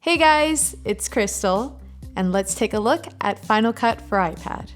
Hey guys, it's Krystal, and let's take a look at Final Cut for iPad.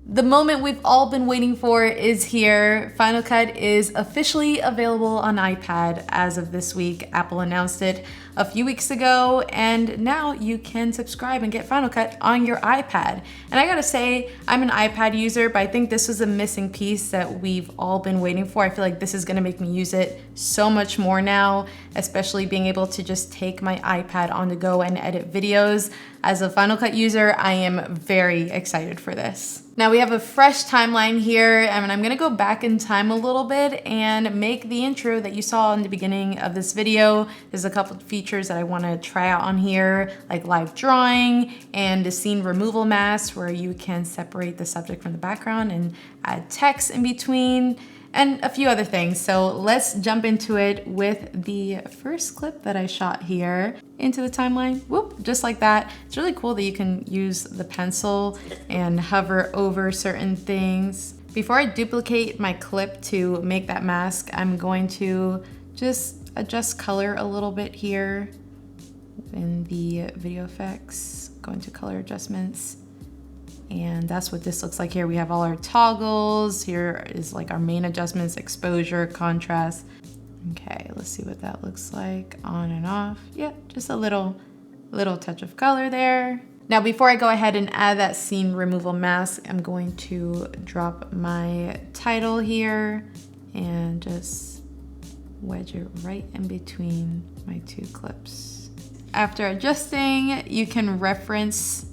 The moment we've all been waiting for is here. Final Cut is officially available on iPad as of this week. Apple announced it a few weeks ago, and now you can subscribe and get Final Cut on your iPad. And I gotta say, I'm an iPad user, but I think this was a missing piece that we've all been waiting for. I feel like this is gonna make me use it so much more now, especially being able to just take my iPad on the go and edit videos. As a Final Cut user, I am very excited for this. Now we have a fresh timeline here, and I'm gonna go back in time a little bit and make the intro that you saw in the beginning of this video. There's a couple of features that I wanna try out on here, like live drawing and the scene removal mask, where you can separate the subject from the background and add text in between, and a few other things. So let's jump into it with the first clip that I shot here into the timeline. Whoop, just like that. It's really cool that you can use the pencil and hover over certain things. Before I duplicate my clip to make that mask, I'm going to just adjust color a little bit here in the video effects, go into color adjustments. And that's what this looks like here. We have all our toggles. Here is like our main adjustments, exposure, contrast. Okay, let's see what that looks like on and off. Yeah, just a little touch of color there. Now, before I go ahead and add that scene removal mask, I'm going to drop my title here and just wedge it right in between my two clips. After adjusting, you can reference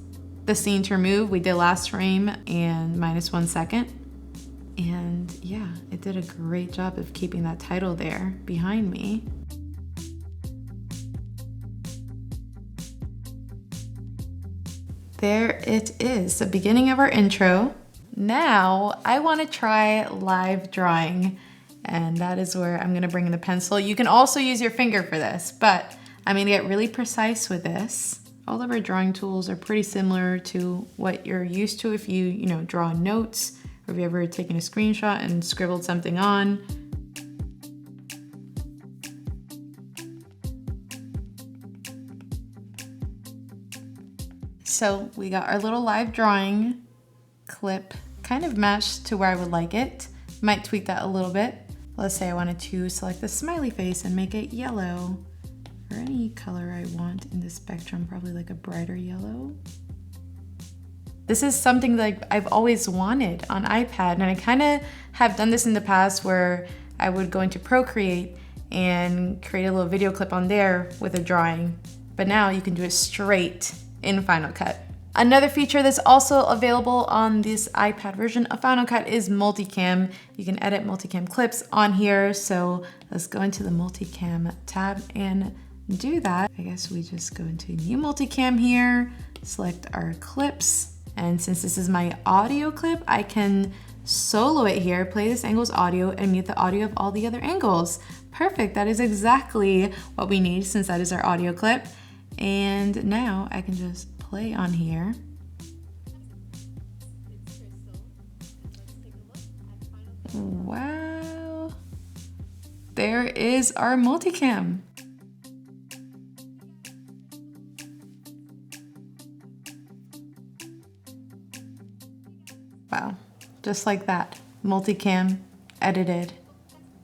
the scene to remove. We did last frame and -1 second. And yeah, it did a great job of keeping that title there behind me. There it is, the beginning of our intro. Now I want to try live drawing, and that is where I'm gonna bring in the pencil. You can also use your finger for this, but I'm gonna get really precise with this. All of our drawing tools are pretty similar to what you're used to if you draw notes, or if you've ever taken a screenshot and scribbled something on. So we got our little live drawing clip kind of matched to where I would like it. Might tweak that a little bit. Let's say I wanted to select the smiley face and make it yellow, or any color I want in the spectrum, probably like a brighter yellow. This is something that I've always wanted on iPad, and I kind of have done this in the past where I would go into Procreate and create a little video clip on there with a drawing, but now you can do it straight in Final Cut. Another feature that's also available on this iPad version of Final Cut is Multicam. You can edit Multicam clips on here, so let's go into the Multicam tab and do that. I guess we just go into new Multicam here, select our clips, and since this is my audio clip, I can solo it here, play this angle's audio, and mute the audio of all the other angles. Perfect, that is exactly what we need since that is our audio clip. And now I can just play on here. Wow, there is our Multicam. Wow, just like that, Multicam edited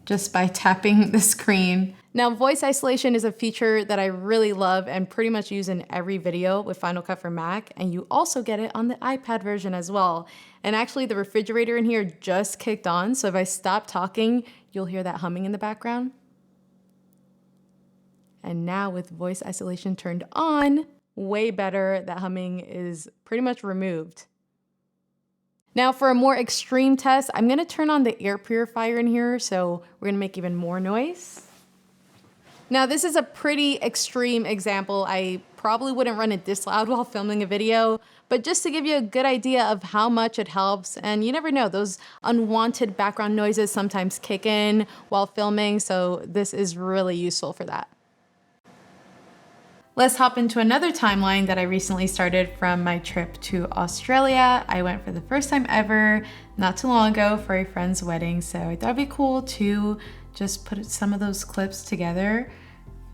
just by tapping the screen. Now, voice isolation is a feature that I really love and pretty much use in every video with Final Cut for Mac, and you also get it on the iPad version as well. And actually, the refrigerator in here just kicked on, so if I stop talking, you'll hear that humming in the background. And now with voice isolation turned on, way better, that humming is pretty much removed. Now for a more extreme test, I'm gonna turn on the air purifier in here, so we're gonna make even more noise. Now this is a pretty extreme example. I probably wouldn't run it this loud while filming a video, but just to give you a good idea of how much it helps, and you never know, those unwanted background noises sometimes kick in while filming, so this is really useful for that. Let's hop into another timeline that I recently started from my trip to Australia. I went for the first time ever, not too long ago, for a friend's wedding, so I thought it'd be cool to just put some of those clips together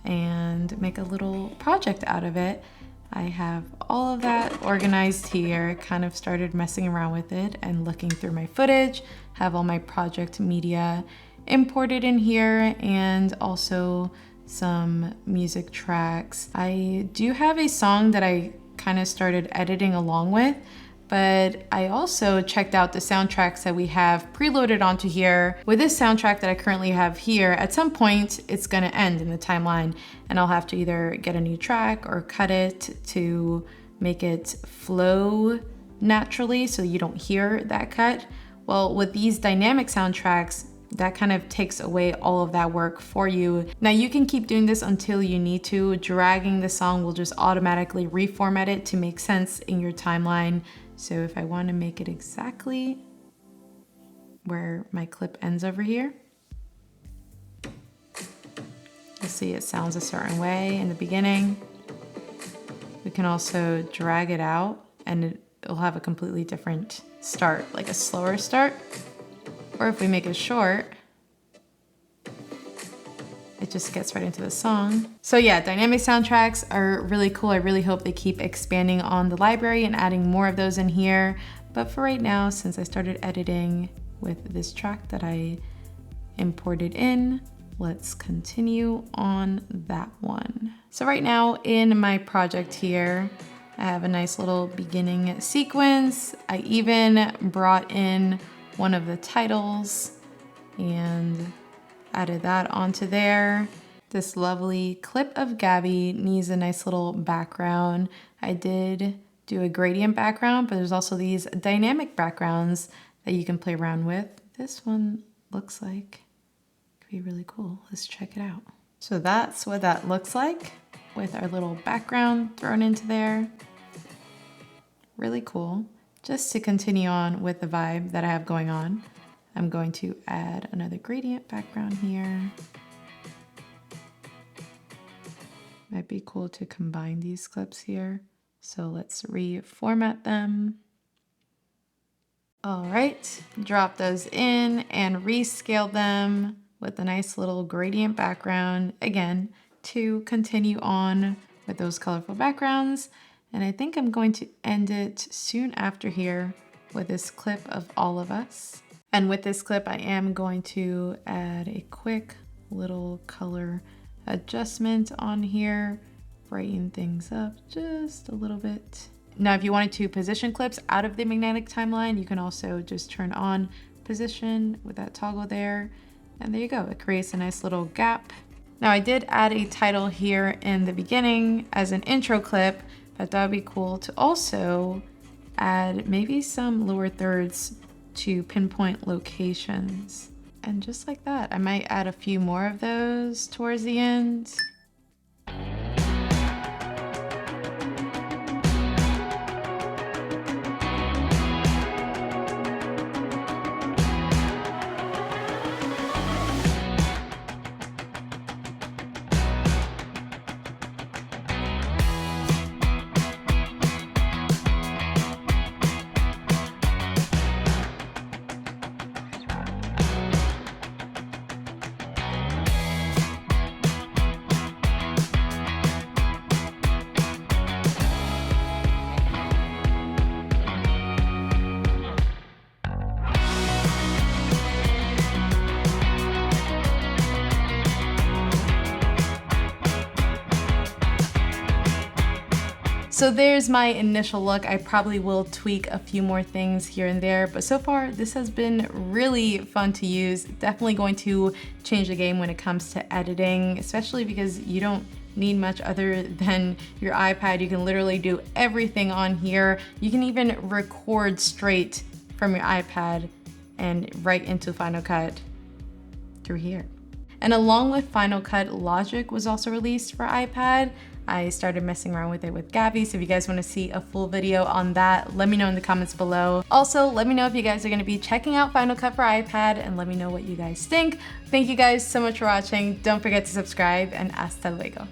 and make a little project out of it. I have all of that organized here, kind of started messing around with it and looking through my footage, have all my project media imported in here, and also some music tracks. I do have a song that I kind of started editing along with, but I also checked out the soundtracks that we have preloaded onto here. With this soundtrack that I currently have here, at some point it's gonna end in the timeline and I'll have to either get a new track or cut it to make it flow naturally so you don't hear that cut. Well, with these dynamic soundtracks, that kind of takes away all of that work for you. Now you can keep doing this until you need to. Dragging the song will just automatically reformat it to make sense in your timeline. So if I want to make it exactly where my clip ends over here, you'll see it sounds a certain way in the beginning. We can also drag it out and it'll have a completely different start, like a slower start. Or if we make it short, it just gets right into the song. So yeah, dynamic soundtracks are really cool. I really hope they keep expanding on the library and adding more of those in here. But for right now, since I started editing with this track that I imported in, let's continue on that one. So right now in my project here, I have a nice little beginning sequence. I even brought in one of the titles and added that onto there. This lovely clip of Gabby needs a nice little background. I did do a gradient background, but there's also these dynamic backgrounds that you can play around with. This one looks like it could be really cool. Let's check it out. So that's what that looks like with our little background thrown into there. Really cool. Just to continue on with the vibe that I have going on, I'm going to add another gradient background here. Might be cool to combine these clips here. So let's reformat them. All right, drop those in and rescale them with a nice little gradient background, again, to continue on with those colorful backgrounds. And I think I'm going to end it soon after here with this clip of all of us. And with this clip, I am going to add a quick little color adjustment on here, brighten things up just a little bit. Now, if you wanted to position clips out of the magnetic timeline, you can also just turn on position with that toggle there. And there you go, it creates a nice little gap. Now, I did add a title here in the beginning as an intro clip, but that would be cool to also add maybe some lower thirds to pinpoint locations. And just like that, I might add a few more of those towards the end. So there's my initial look. I probably will tweak a few more things here and there, but so far this has been really fun to use. Definitely going to change the game when it comes to editing, especially because you don't need much other than your iPad. You can literally do everything on here. You can even record straight from your iPad and right into Final Cut through here. And along with Final Cut, Logic was also released for iPad. I started messing around with it with Gabby, so if you guys want to see a full video on that, let me know in the comments below. Also, let me know if you guys are going to be checking out Final Cut for iPad, and let me know what you guys think. Thank you guys so much for watching. Don't forget to subscribe, and hasta luego.